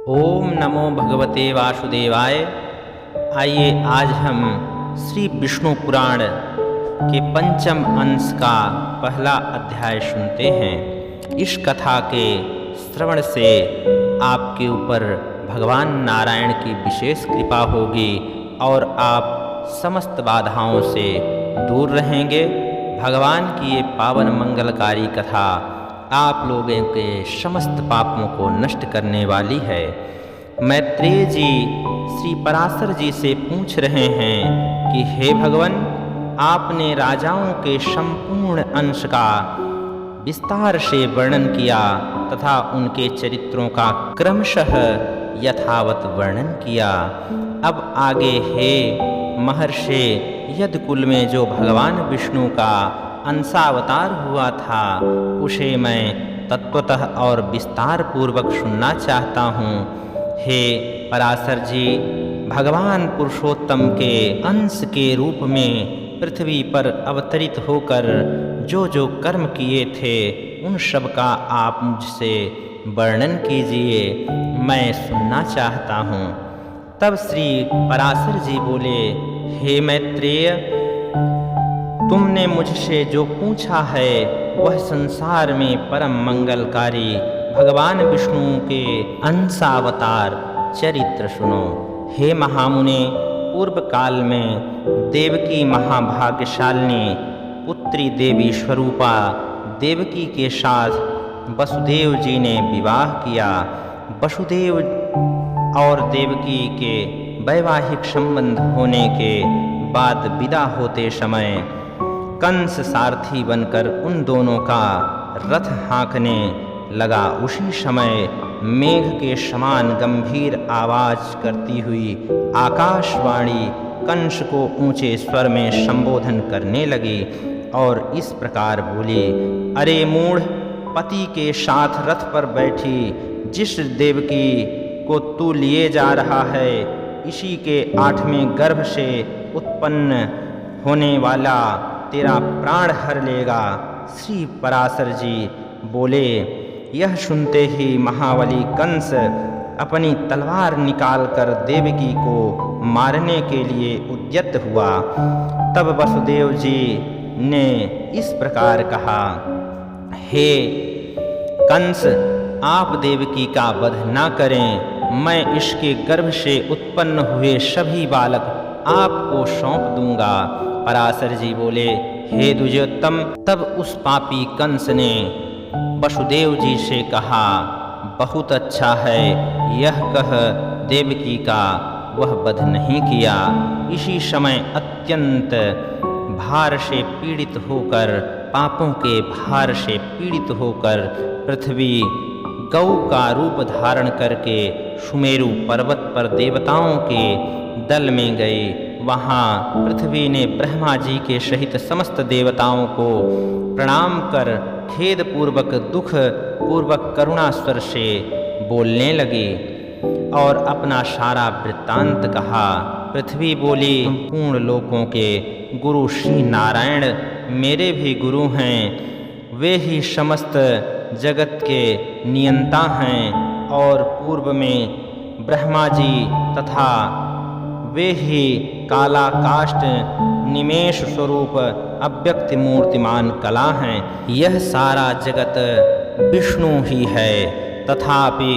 ओम नमो भगवते वासुदेवाय। आइए आज हम श्री विष्णु पुराण के पंचम अंश का पहला अध्याय सुनते हैं। इस कथा के श्रवण से आपके ऊपर भगवान नारायण की विशेष कृपा होगी और आप समस्त बाधाओं से दूर रहेंगे। भगवान की ये पावन मंगलकारी कथा आप लोगों के समस्त पापों को नष्ट करने वाली है। मैत्रेय जी श्री पराशर जी से पूछ रहे हैं कि हे भगवान, आपने राजाओं के संपूर्ण अंश का विस्तार से वर्णन किया तथा उनके चरित्रों का क्रमशः यथावत वर्णन किया। अब आगे हे महर्षि यदकुल में जो भगवान विष्णु का अंशावतार हुआ था उसे मैं तत्वतः और विस्तार पूर्वक सुनना चाहता हूँ। हे पराशर जी, भगवान पुरुषोत्तम के अंश के रूप में पृथ्वी पर अवतरित होकर जो जो कर्म किए थे उन सब का आप मुझसे वर्णन कीजिए, मैं सुनना चाहता हूँ। तब श्री पराशर जी बोले, हे मैत्रेय, तुमने मुझसे जो पूछा है वह संसार में परम मंगलकारी भगवान विष्णु के अंशावतार चरित्र सुनो। हे महामुने, पूर्व काल में देवकी महाभाग्यशालिनी पुत्री देवी स्वरूपा देवकी के साथ वसुदेव जी ने विवाह किया। वसुदेव और देवकी के वैवाहिक संबंध होने के बाद विदा होते समय कंस सारथी बनकर उन दोनों का रथ हाँकने लगा। उसी समय मेघ के समान गंभीर आवाज करती हुई आकाशवाणी कंस को ऊंचे स्वर में संबोधन करने लगी और इस प्रकार बोली, अरे मूढ़, पति के साथ रथ पर बैठी जिस देवकी को तू लिए जा रहा है, इसी के 8वें गर्भ से उत्पन्न होने वाला तेरा प्राण हर लेगा। श्री पराशर जी बोले। यह सुनते ही महाबली कंस अपनी तलवार निकालकर देवकी को मारने के लिए उद्यत हुआ। तब वसुदेव जी ने इस प्रकार कहा, हे कंस, आप देवकी का वध न करें, मैं इसके गर्भ से उत्पन्न हुए सभी बालक आपको सौंप दूंगा। पराशर जी बोले, हे द्विजोत्तम। तब उस पापी कंस ने वसुदेव जी से कहा, बहुत अच्छा है, यह कह देवकी का वह वध नहीं किया। इसी समय अत्यंत भार से पीड़ित होकर, पापों के भार से पीड़ित होकर पृथ्वी गौ का रूप धारण करके सुमेरु पर्वत पर देवताओं के दल में गई। वहाँ पृथ्वी ने ब्रह्मा जी के सहित समस्त देवताओं को प्रणाम कर खेद पूर्वक दुख पूर्वक करुणा स्वर से बोलने लगी और अपना सारा वृत्तांत कहा। पृथ्वी बोली, संपूर्ण लोकों के गुरु श्री नारायण मेरे भी गुरु हैं, वे ही समस्त जगत के नियंता हैं और पूर्व में ब्रह्मा जी तथा वे ही काला काष्ठ निमेष स्वरूप अव्यक्त मूर्तिमान कला हैं। यह सारा जगत विष्णु ही है, तथापि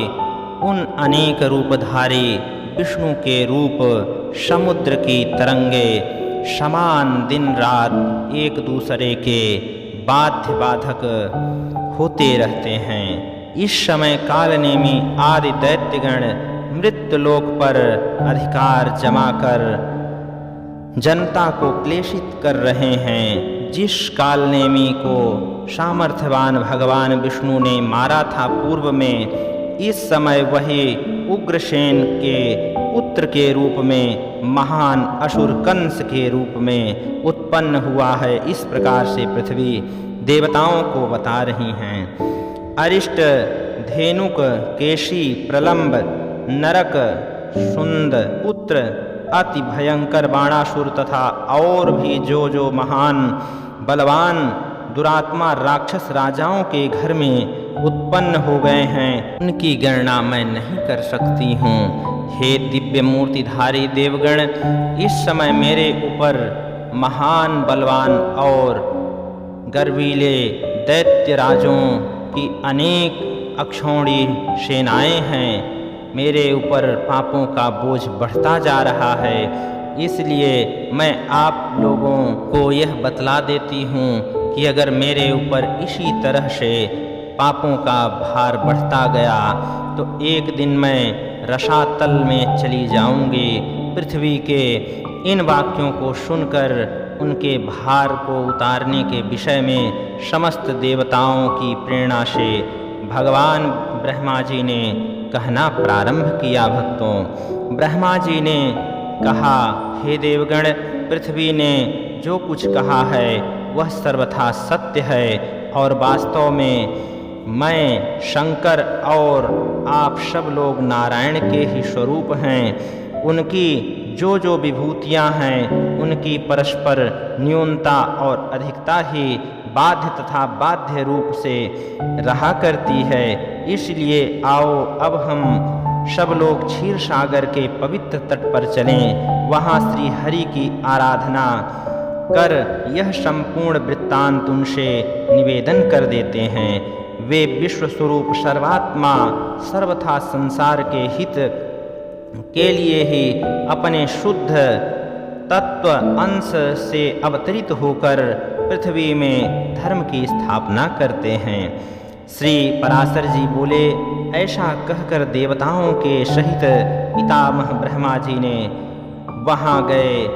उन अनेक रूपधारी विष्णु के रूप समुद्र की तरंगे समान दिन रात एक दूसरे के बाध्य बाधक होते रहते हैं। इस समय कालनेमी आदि दैत्यगण मृत्युलोक पर अधिकार जमाकर जनता को क्लेशित कर रहे हैं। जिस कालनेमी को सामर्थ्यवान भगवान विष्णु ने मारा था पूर्व में, इस समय वही उग्रसेन के पुत्र के रूप में महान असुर कंस के रूप में उत्पन्न हुआ है। इस प्रकार से पृथ्वी देवताओं को बता रही हैं। अरिष्ट, धेनुक, केशी, प्रलंब, नरक, सुंद पुत्र, अति भयंकर बाणासुर तथा और भी जो महान बलवान दुरात्मा राक्षस राजाओं के घर में उत्पन्न हो गए हैं, उनकी गणना मैं नहीं कर सकती हूँ। हे दिव्य मूर्तिधारी देवगण, इस समय मेरे ऊपर महान बलवान और गर्वीले दैत्यराजों की अनेक अक्षौणी सेनाएं हैं। मेरे ऊपर पापों का बोझ बढ़ता जा रहा है, इसलिए मैं आप लोगों को यह बतला देती हूँ कि अगर मेरे ऊपर इसी तरह से पापों का भार बढ़ता गया तो एक दिन मैं रसातल में चली जाऊंगी। पृथ्वी के इन वाक्यों को सुनकर उनके भार को उतारने के विषय में समस्त देवताओं की प्रेरणा से भगवान ब्रह्मा जी ने कहना प्रारंभ किया। भक्तों, ब्रह्मा जी ने कहा, हे देवगण, पृथ्वी ने जो कुछ कहा है वह सर्वथा सत्य है और वास्तव में मैं शंकर और आप सब लोग नारायण के ही स्वरूप हैं। उनकी जो जो विभूतियाँ हैं उनकी परस्पर न्यूनता और अधिकता ही बाध्य तथा बाध्य रूप से रहा करती है। इसलिए आओ अब हम सब लोग क्षीर सागर के पवित्र तट पर चलें, वहाँ श्री हरि की आराधना कर यह संपूर्ण वृत्तांत उनसे निवेदन कर देते हैं। वे विश्व स्वरूप सर्वात्मा सर्वथा संसार के हित के लिए ही अपने शुद्ध तत्व अंश से अवतरित होकर पृथ्वी में धर्म की स्थापना करते हैं। श्री पराशर जी बोले, ऐसा कहकर देवताओं के सहित पितामह ब्रह्मा जी ने वहाँ गए।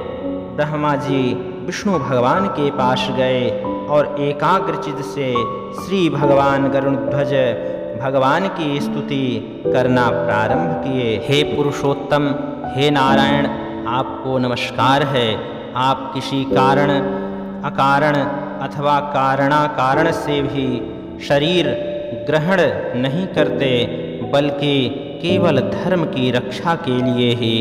ब्रह्मा जी विष्णु भगवान के पास गए और एकाग्रचित्त से श्री भगवान गरुड़ध्वज भगवान की स्तुति करना प्रारंभ किए। हे पुरुषोत्तम, हे नारायण, आपको नमस्कार है। आप किसी कारण, अकारण अथवा कारणाकारण से भी शरीर ग्रहण नहीं करते, बल्कि केवल धर्म की रक्षा के लिए ही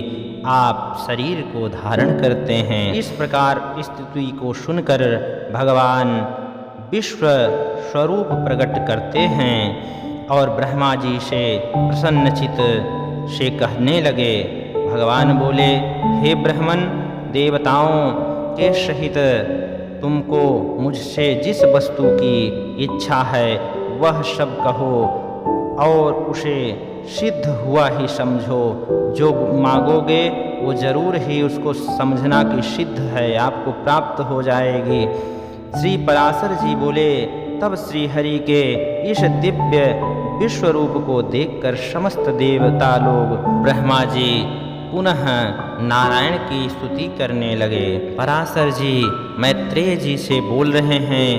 आप शरीर को धारण करते हैं। इस प्रकार स्तुति को सुनकर भगवान विश्व स्वरूप प्रकट करते हैं और ब्रह्मा जी से प्रसन्नचित से कहने लगे। भगवान बोले, हे ब्राह्मण, देवताओं के सहित तुमको मुझसे जिस वस्तु की इच्छा है वह सब कहो और उसे सिद्ध हुआ ही समझो। जो मांगोगे वो जरूर ही उसको समझना कि सिद्ध है, आपको प्राप्त हो जाएगी। श्री पराशर जी बोले, तब श्री हरि के इस दिव्य विश्व रूप को देखकर समस्त देवता लोग ब्रह्मा जी पुनः नारायण की स्तुति करने लगे। पराशर जी मैत्रेय जी से बोल रहे हैं,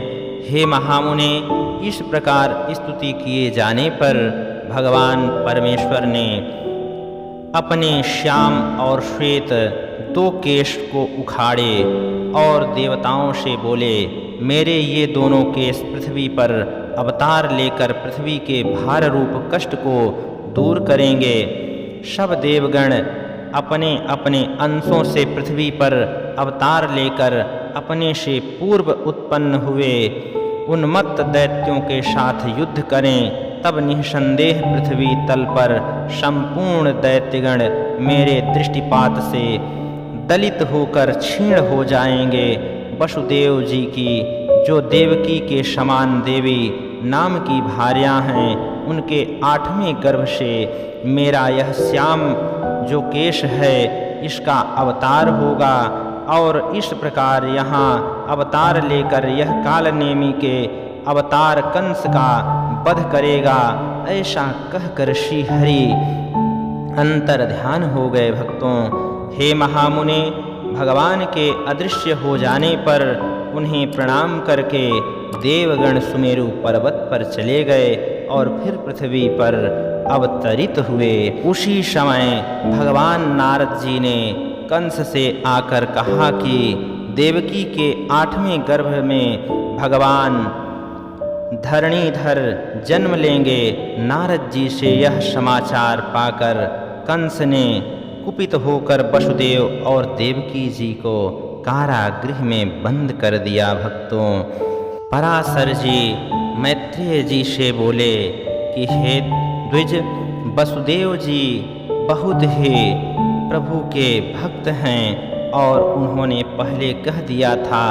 हे महामुने, इस प्रकार स्तुति किए जाने पर भगवान परमेश्वर ने अपने श्याम और श्वेत दो केश को उखाड़े और देवताओं से बोले, मेरे ये दोनों केश पृथ्वी पर अवतार लेकर पृथ्वी के भार रूप कष्ट को दूर करेंगे। सब देवगण अपने अपने अंशों से पृथ्वी पर अवतार लेकर अपने से पूर्व उत्पन्न हुए उन्मत्त दैत्यों के साथ युद्ध करें। तब निःसंदेह पृथ्वी तल पर संपूर्ण दैत्यगण मेरे दृष्टिपात से दलित होकर क्षीण हो जाएंगे। वसुदेव जी की जो देवकी के समान देवी नाम की भार्या हैं, उनके 8वें गर्भ से मेरा यह श्याम जो केश है इसका अवतार होगा और इस प्रकार यहाँ अवतार लेकर यह कालनेमी के अवतार कंस का वध करेगा। ऐसा कहकर श्री हरि अंतर ध्यान हो गए। भक्तों, हे महामुने, भगवान के अदृश्य हो जाने पर उन्हें प्रणाम करके देवगण सुमेरु पर्वत पर चले गए और फिर पृथ्वी पर अवतरित हुए। उसी समय भगवान नारद जी ने कंस से आकर कहा कि देवकी के 8वें गर्भ में भगवान धरणीधर जन्म लेंगे। नारद जी से यह समाचार पाकर कंस ने कुपित होकर वसुदेव और देवकी जी को कारागृह में बंद कर दिया। भक्तों, पराशर जी मैत्रेय जी से बोले कि हे द्विज, वसुदेव जी बहुत ही प्रभु के भक्त हैं और उन्होंने पहले कह दिया था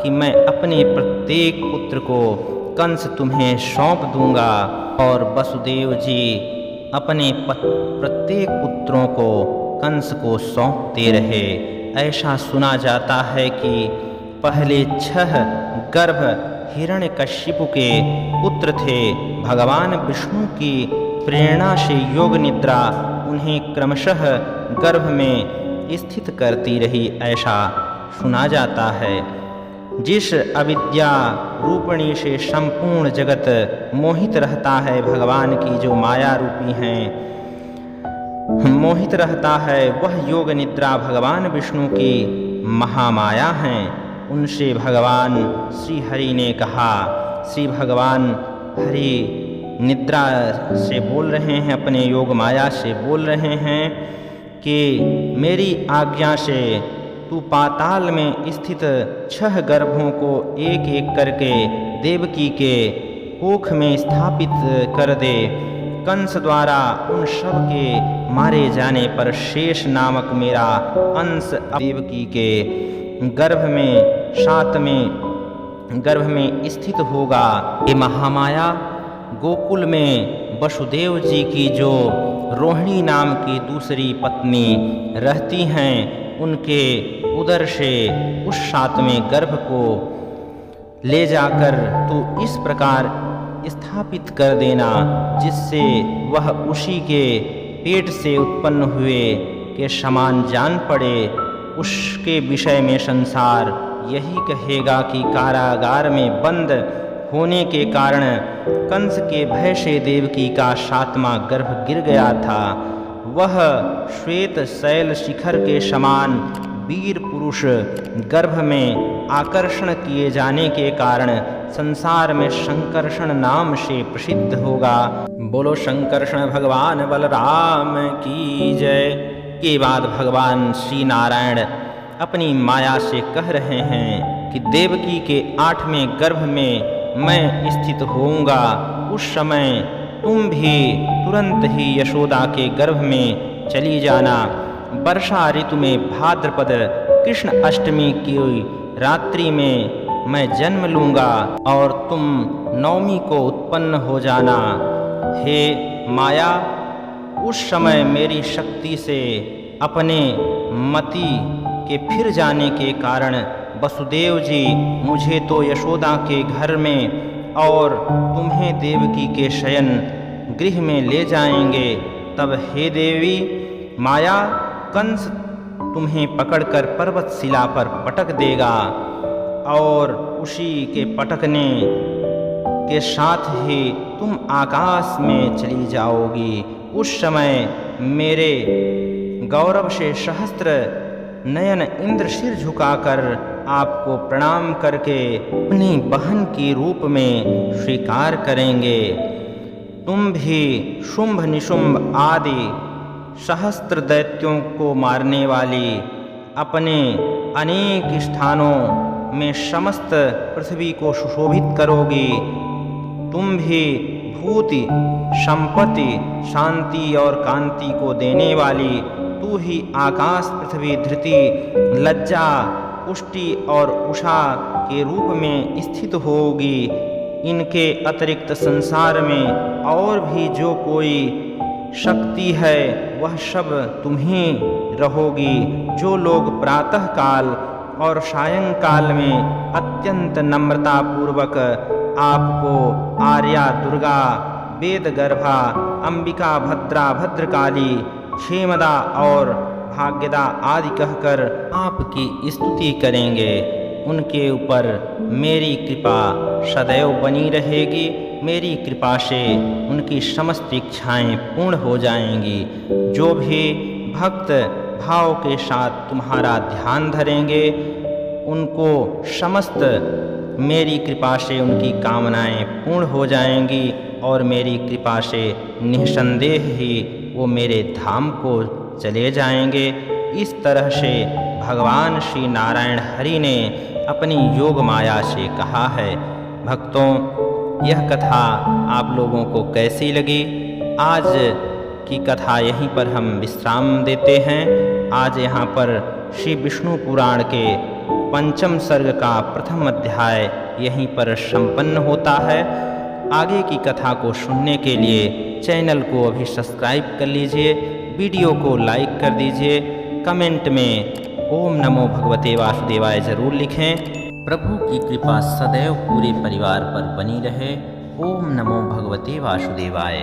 कि मैं अपने प्रत्येक पुत्र को कंस तुम्हें सौंप दूंगा। और वसुदेव जी अपने प्रत्येक पुत्रों को कंस को सौंपते रहे। ऐसा सुना जाता है कि पहले 6 गर्भ हिरण्यकशिपु के पुत्र थे। भगवान विष्णु की प्रेरणा से योग निद्रा उन्हें क्रमशः गर्भ में स्थित करती रही, ऐसा सुना जाता है। जिस अविद्या रूपणी से संपूर्ण जगत मोहित रहता है, भगवान की जो माया रूपी हैं मोहित रहता है, वह योग निद्रा भगवान विष्णु की महामाया हैं। उनसे भगवान श्री हरि ने कहा, श्री भगवान हरि निद्रा से बोल रहे हैं, अपने योग माया से बोल रहे हैं कि मेरी आज्ञा से तू पाताल में स्थित 6 गर्भों को एक एक करके देवकी के कोख में स्थापित कर दे। कंस द्वारा उन सब के मारे जाने पर शेष नामक मेरा अंश देवकी के गर्भ में 7वें गर्भ में स्थित होगा। ये महामाया गोकुल में वसुदेव जी की जो रोहिणी नाम की दूसरी पत्नी रहती हैं, उनके उदर से उस 7वें गर्भ को ले जाकर तू इस प्रकार स्थापित कर देना जिससे वह उसी के पेट से उत्पन्न हुए के समान जान पड़े। उसके विषय में संसार यही कहेगा कि कारागार में बंद होने के कारण कंस के भय से देवकी का 7वां गर्भ गिर गया था। वह श्वेत शैल शिखर के समान वीर पुरुष गर्भ में आकर्षण किए जाने के कारण संसार में शंकर्षण नाम से प्रसिद्ध होगा। बोलो शंकर्षण भगवान बलराम की जय। के बाद भगवान श्री नारायण अपनी माया से कह रहे हैं कि देवकी के 8वें गर्भ में मैं स्थित होऊंगा। उस समय तुम भी तुरंत ही यशोदा के गर्भ में चली जाना। वर्षा ऋतु में भाद्रपद कृष्ण अष्टमी की रात्रि में मैं जन्म लूँगा और तुम नवमी को उत्पन्न हो जाना। हे माया, उस समय मेरी शक्ति से अपने मति के फिर जाने के कारण वसुदेव जी मुझे तो यशोदा के घर में और तुम्हें देवकी के शयन गृह में ले जाएंगे। तब हे देवी माया, कंस तुम्हें पकड़कर पर्वत शिला पर पटक देगा और उसी के पटकने के साथ ही तुम आकाश में चली जाओगी। उस समय मेरे गौरव से सहस्त्र नयन इंद्र सिर झुकाकर आपको प्रणाम करके अपनी बहन के रूप में स्वीकार करेंगे। तुम भी शुंभ निशुंभ आदि सहस्त्र दैत्यों को मारने वाली अपने अनेक स्थानों में समस्त पृथ्वी को सुशोभित करोगी। तुम भी भूति, संपत्ति, शांति और कांति को देने वाली तू ही आकाश, पृथ्वी, धृति, लज्जा, पुष्टि और उषा के रूप में स्थित होगी। इनके अतिरिक्त संसार में और भी जो कोई शक्ति है वह सब तुम ही रहोगी। जो लोग प्रातः काल और सायंकाल में अत्यंत नम्रता पूर्वक आपको आर्या, दुर्गा, वेद गर्भा, अंबिका, भद्रा, भद्रकाली, क्षेमदा और भाग्यदा आदि कहकर आपकी स्तुति करेंगे, उनके ऊपर मेरी कृपा सदैव बनी रहेगी। मेरी कृपा से उनकी समस्त इच्छाएं पूर्ण हो जाएंगी। जो भी भक्त भाव के साथ तुम्हारा ध्यान धरेंगे उनको समस्त मेरी कृपा से उनकी कामनाएं पूर्ण हो जाएंगी और मेरी कृपा से निःसंदेह ही वो मेरे धाम को चले जाएंगे। इस तरह से भगवान श्री नारायण हरि ने अपनी योग माया से कहा है। भक्तों, यह कथा आप लोगों को कैसी लगी। आज की कथा यहीं पर हम विश्राम देते हैं। आज यहाँ पर श्री विष्णु पुराण के पंचम सर्ग का प्रथम अध्याय यहीं पर संपन्न होता है। आगे की कथा को सुनने के लिए चैनल को अभी सब्सक्राइब कर लीजिए, वीडियो को लाइक कर दीजिए, कमेंट में ओम नमो भगवते वासुदेवाय ज़रूर लिखें। प्रभु की कृपा सदैव पूरे परिवार पर बनी रहे। ओम नमो भगवते वासुदेवाय।